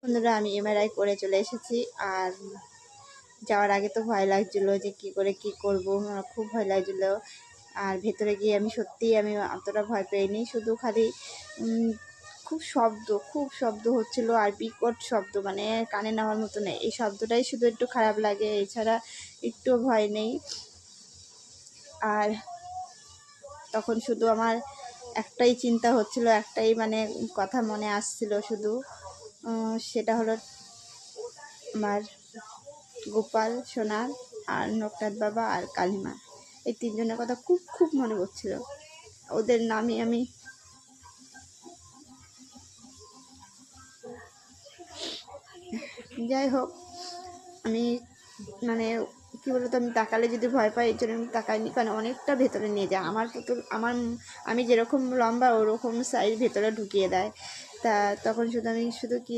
বন্ধুরা, আমি এমআরআই করে চলে এসেছি। আর যাওয়ার আগে তো ভয় লাগছিলো যে কি করে কি করব, আমার খুব ভয় লাগছিলো। আর ভেতরে গিয়ে আমি সত্যিই আমি অতটা ভয় পেইনি, শুধু খালি খুব শব্দ হচ্ছিল আর বিকট শব্দ, মানে কানে নেওয়ার মতো নেই। এই শব্দটাই শুধু একটু খারাপ লাগে, এছাড়া একটু ভয় নেই। আর তখন শুধু আমার একটাই চিন্তা হচ্ছিল, একটাই মানে কথা মনে আসছিল শুধু, সেটা হলো আমার গোপাল সোনা আর লোকনাথ বাবা আর কালিমা, এই তিনজনের কথা খুব মনে পড়ছিল। ওদের নামই আমি যাই হোক, আমি মানে কী বলতো, আমি তাকালে যদি ভয় পাই, এই জন্য আমি তাকাইনি, কারণ অনেকটা ভেতরে নিয়ে যায়। আমার পুতুল আমি যেরকম লম্বা ওরকম সাইজ ভেতরে ঢুকিয়ে দেয়। তা তখন শুধু কি